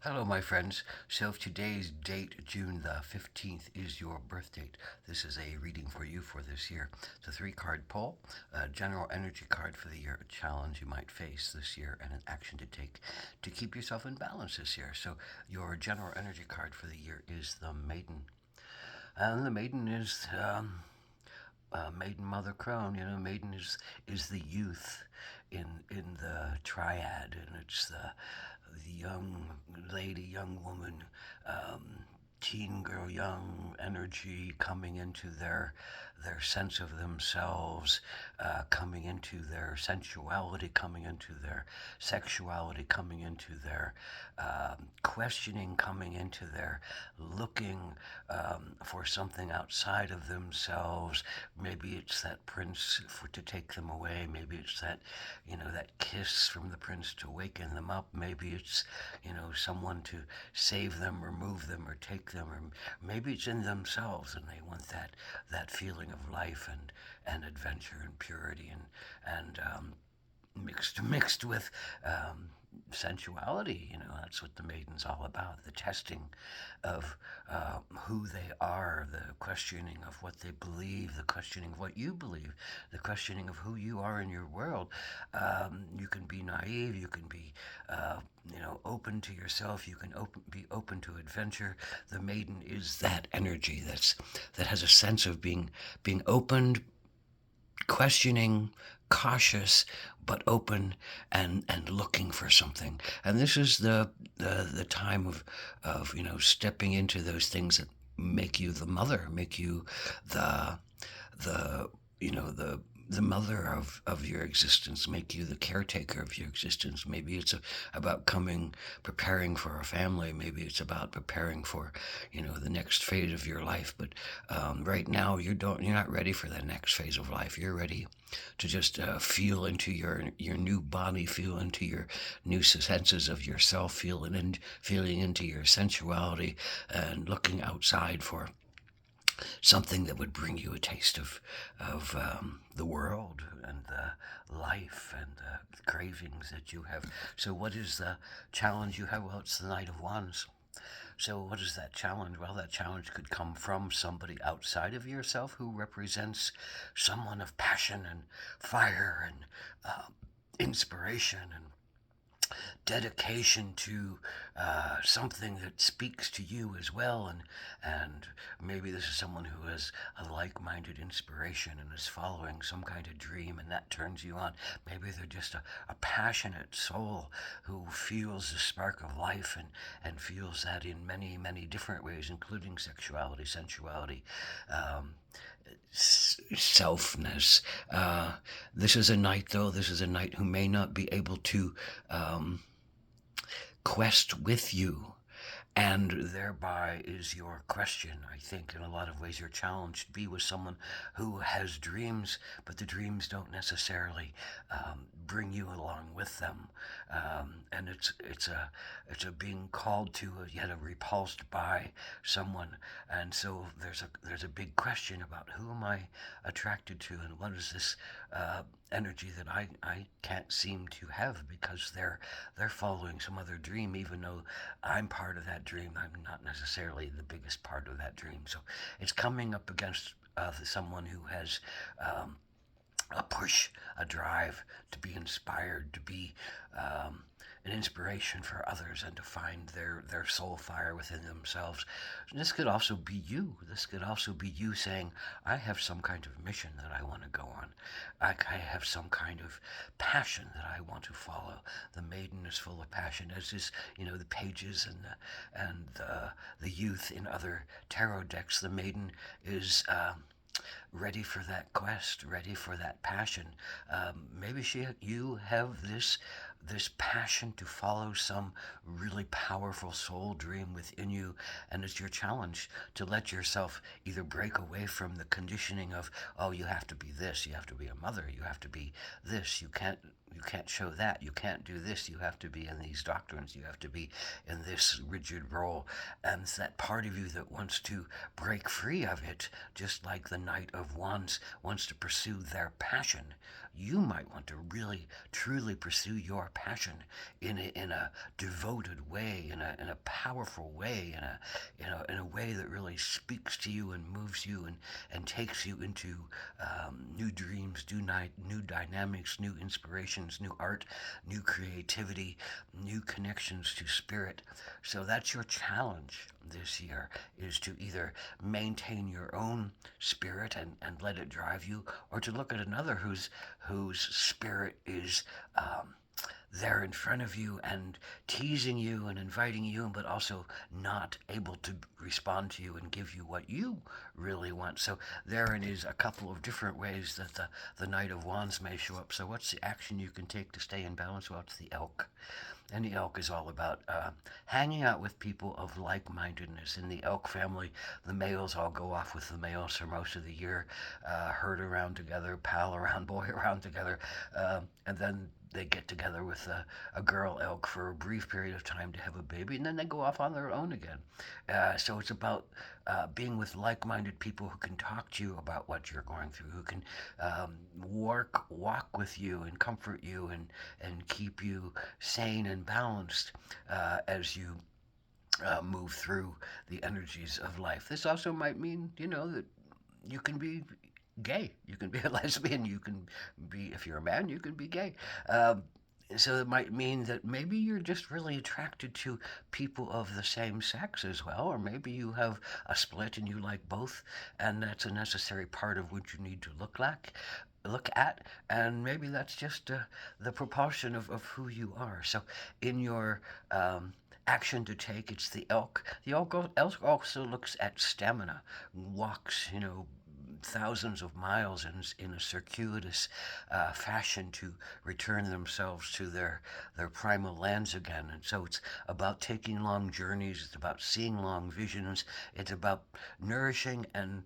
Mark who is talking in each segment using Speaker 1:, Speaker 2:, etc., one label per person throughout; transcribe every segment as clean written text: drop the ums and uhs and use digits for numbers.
Speaker 1: Hello, my friends. So, if today's date, June the 15th, is your birth date, this is a reading for you for this year. It's a three-card pull, a general energy card for the year, a challenge you might face this year, and an action to take to keep yourself in balance this year. So, your general energy card for the year is the Maiden. And the Maiden is Maiden Mother Crone. You know, Maiden is the youth in the triad, and it's the young lady, young woman, teen girl, young energy coming into their sense of themselves, coming into their sensuality, coming into their sexuality, coming into their questioning, coming into their looking for something outside of themselves. Maybe it's that prince to take them away. Maybe it's that, that kiss from the prince to waken them up. Maybe it's, someone to save them or move them or take them, or maybe it's in themselves and they want that feeling of life and adventure and purity and mixed with sensuality. That's what the Maiden's all about, the testing of who they are, the questioning of what they believe, the questioning of what you believe, the questioning of who you are in your world. You can be naive, you can be open to yourself, you can be open to adventure. The Maiden is that energy that has a sense of being opened, questioning, cautious, but open and looking for something. And this is the time of stepping into those things that make you the mother, make you the the the mother of your existence, make you the caretaker of your existence. Maybe it's about preparing for a family. Maybe it's about preparing for, the next phase of your life. But right now, you're not ready for the next phase of life. You're ready to just feel into your new body, feel into your new senses of yourself, feeling into your sensuality, and looking outside for something that would bring you a taste of the world and the life and the cravings that you have. So, what is the challenge you have? Well, it's the Knight of Wands. So, what is that challenge? Well, that challenge could come from somebody outside of yourself who represents someone of passion and fire and inspiration and dedication to something that speaks to you as well, and maybe this is someone who has a like-minded inspiration and is following some kind of dream, and that turns you on. Maybe they're just a passionate soul who feels the spark of life and feels that in many different ways, including sexuality, sensuality, selfness. This is a knight, though. This is a knight who may not be able to quest with you. And thereby is your question, I think, in a lot of ways, your challenge to be with someone who has dreams, but the dreams don't necessarily bring you along with them. And it's a being called to, yet a repulsed by someone. And so there's a big question about who am I attracted to, and what is this energy that I can't seem to have, because they're following some other dream, even though I'm part of that dream. I'm not necessarily the biggest part of that dream. So it's coming up against someone who has a push, a drive to be inspired, to be an inspiration for others, and to find their soul fire within themselves. This could also be you. This could also be you saying, I have some kind of mission that I want to go on. I have some kind of passion that I want to follow. The Maiden is full of passion, as is, the pages and the youth in other tarot decks. The Maiden is ready for that quest, ready for that passion. Maybe you have this passion to follow some really powerful soul dream within you, and it's your challenge to let yourself either break away from the conditioning of, oh, you have to be this, you have to be a mother, you have to be this, you can't show that, you can't do this, you have to be in these doctrines, you have to be in this rigid role. And it's that part of you that wants to break free of it, just like the Knight of Wands wants to pursue their passion. You might want to really, truly pursue your your passion in a devoted way, in a powerful way, in a way that really speaks to you and moves you and takes you into new dreams, new dynamics, new inspirations, new art, new creativity, new connections to spirit. So that's your challenge this year, is to either maintain your own spirit and let it drive you, or to look at another whose spirit is there in front of you and teasing you and inviting you, but also not able to respond to you and give you what you really want. So therein is a couple of different ways that the Knight of Wands may show up. So what's the action you can take to stay in balance? Well, it's the elk. And the elk is all about hanging out with people of like-mindedness. In the elk family, the males all go off with the males for most of the year, herd around together, pal around, boy around together, and then they get together with a girl elk for a brief period of time to have a baby, and then they go off on their own again. So it's about being with like-minded people who can talk to you about what you're going through, who can walk with you and comfort you and keep you sane and balanced as you move through the energies of life. This also might mean, that you can be gay, you can be a lesbian, you can be, if you're a man, you can be gay. So it might mean that maybe you're just really attracted to people of the same sex as well, or maybe you have a split and you like both, and that's a necessary part of what you need to look at, and maybe that's just the propulsion of who you are. So in your action to take, it's the elk. The elk also looks at stamina, walks, thousands of miles in a circuitous fashion to return themselves to their primal lands again. And so it's about taking long journeys, it's about seeing long visions, it's about nourishing and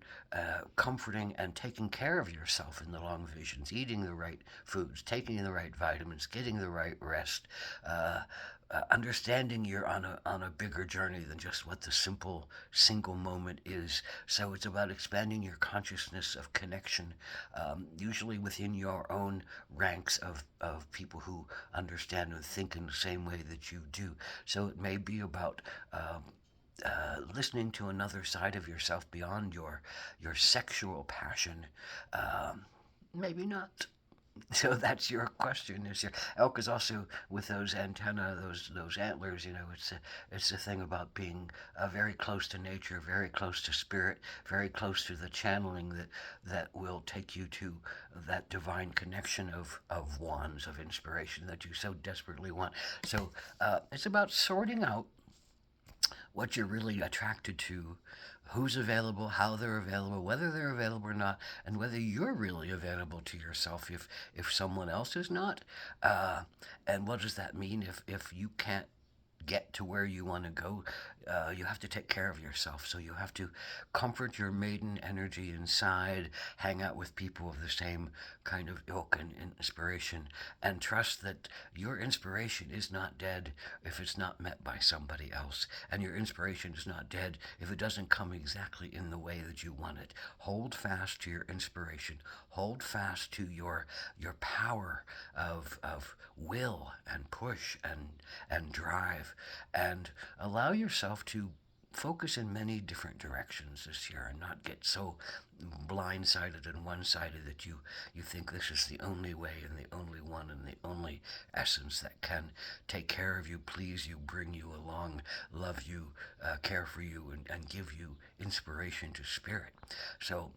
Speaker 1: comforting and taking care of yourself in the long visions, eating the right foods, taking the right vitamins, getting the right rest, understanding you're on a bigger journey than just what the simple single moment is. So it's about expanding your consciousness of connection, usually within your own ranks of people who understand and think in the same way that you do. So it may be about listening to another side of yourself beyond your sexual passion. Maybe not. So that's your question. Is your elk is also with those antenna, those antlers. It's a thing about being very close to nature, very close to spirit, very close to the channeling that will take you to that divine connection of wands, of inspiration that you so desperately want. So it's about sorting out what you're really attracted to, who's available, how they're available, whether they're available or not, and whether you're really available to yourself if someone else is not. And what does that mean if you can't get to where you want to go? You have to take care of yourself. So you have to comfort your maiden energy inside, hang out with people of the same kind of ilk and inspiration, and trust that your inspiration is not dead if it's not met by somebody else. And your inspiration is not dead if it doesn't come exactly in the way that you want it. Hold fast to your inspiration. Hold fast to your power of will and push and drive, and allow yourself to focus in many different directions this year and not get so blindsided and one-sided that you think this is the only way and the only one and the only essence that can take care of you, please you, bring you along, love you, care for you, and give you inspiration to spirit. So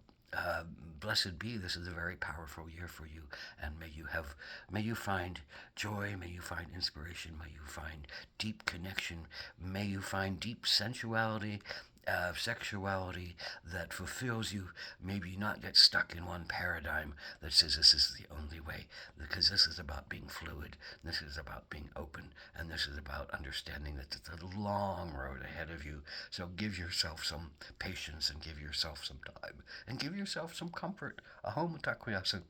Speaker 1: blessed be, this is a very powerful year for you, and may you find joy, may you find inspiration, may you find deep connection, may you find deep sensuality, sexuality that fulfills you. Maybe not get stuck in one paradigm that says this is the only way, because this is about being fluid, this is about being open, and this is about understanding that it's a long road ahead of you. So give yourself some patience and give yourself some time and give yourself some comfort. Ahom takoyasu.